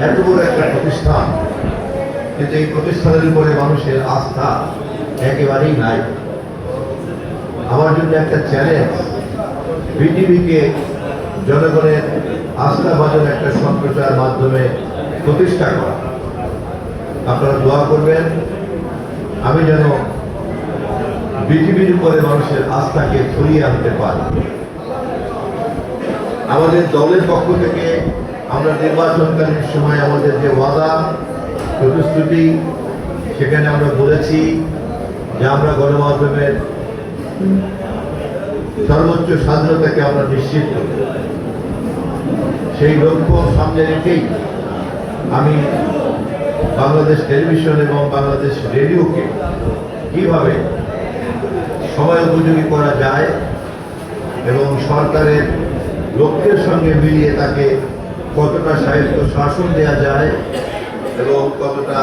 এত বড় একটা প্রতিষ্ঠান, কিন্তু এই প্রতিষ্ঠানের উপরে মানুষের আস্থা একেবারেই নাই। আমার জন্য একটা চ্যালেঞ্জ, বিটিভিকে জনগণের আস্থাভাজন একটা সম্প্রচার মাধ্যমে প্রতিষ্ঠা করা। আপনারা দোয়া করবেন আমি যেন বিটিভির উপরে মানুষের আস্থাকে ফিরিয়ে আনতে পারি। আমাদের দলের পক্ষ থেকে আমরা নির্বাচনকালীন সময় আমাদের যে ওয়াদা প্রতিশ্রুতি, সেখানে আমরা বলেছি যে আমরা গণমাধ্যমের সর্বোচ্চ স্বাধীনতাকে আমরা নিশ্চিত করব। সেই লক্ষ্য সামনে রেখেই আমি বাংলাদেশ টেলিভিশন এবং বাংলাদেশ রেডিওকে কিভাবে সময় উপযোগী করা যায় এবং সরকারের লক্ষ্যের সঙ্গে মিলিয়ে তাকে কতটা সাহিত্য শাসন দেওয়া যায় এবং কতটা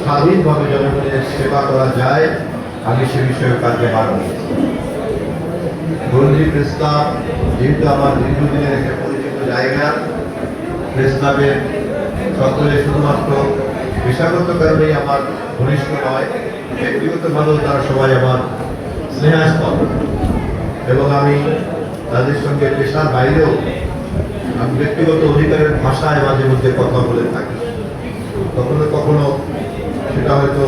স্বাধীনভাবে জনগণের সেবা করা যায়, আমি সে বিষয়ে কাজে হাত নিয়েছি। গঞ্জি প্রেস ক্লাব যেহেতু আমার দীর্ঘদিনের একটা পরিচিত জায়গা, প্রেস ক্লাবের সকলে শুধুমাত্র পেশাগত কারণেই আমার ঘনিষ্ঠ নয়, ব্যক্তিগতভাবেও তারা সবাই আমার স্নেহাস্পদ এবং আমি তাদের সঙ্গে পেশার বাইরেও আমি ব্যক্তিগত অধিকারের ভাষায় মাঝে মধ্যে কথা বলে থাকি। কখনো কখনো সেটা হয়তো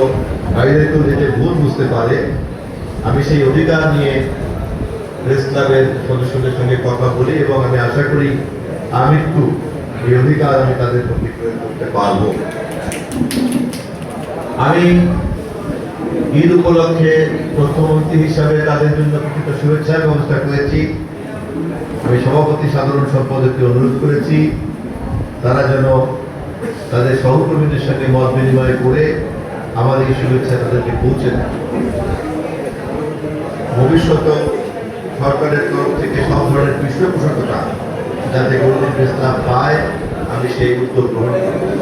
বাইরে কেউ যেতে ভুল বুঝতে পারে। আমি সেই অধিকার নিয়ে প্রেস ক্লাবের সদস্যদের সঙ্গে কথা বলি এবং আমি আশা করি আমৃত্যু এই অধিকার আমি তাদের প্রতি প্রয়োগ করতে পারব। আমি ঈদ উপলক্ষে তথ্যমন্ত্রী হিসাবে তাদের জন্য কিছু শুভেচ্ছার ব্যবস্থা করেছি। আমি সভাপতি সাধারণ সম্পাদককে অনুরোধ করেছি তারা যেন তাদের সহকর্মীদের সঙ্গে মত বিনিময় করে আমার এই শুভেচ্ছা তাদেরকে পৌঁছে দেয়। ভবিষ্যতে সরকারের তরফ থেকে সব ধরনের পৃষ্ঠপোষকতা যাতে গঞ্জি প্রেস ক্লাব পায়, আমি সেই উদ্যোগ গ্রহণ করি।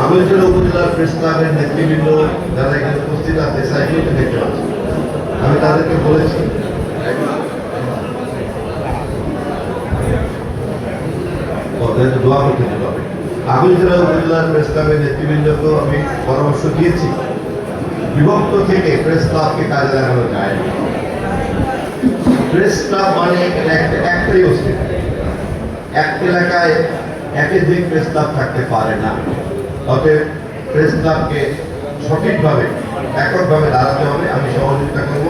আগরতলা উপজেলার প্রেস ক্লাবের নেতৃবৃন্দ যারা এখানে উপস্থিত আছে, সাইকেলটা দেখতে পাচ্ছি, আমি তাদেরকে বলেছি দোয়া করতে দিতে হবে। আগরতলা উপজেলার প্রেস ক্লাবের নেতৃবৃন্দকেও আমি পরামর্শ দিয়েছি, বিভক্ত থেকে প্রেস ক্লাবকে কাজে লাগানো যায়। প্রেস ক্লাব মানে একটাই অস্তিত্ব, এক এলাকায় একাধিক প্রেস ক্লাব থাকতে পারে না। অতএব প্রেস ক্লাবকে সঠিকভাবে এককভাবে দাঁড়াতে হবে। আমি সহযোগিতা করব।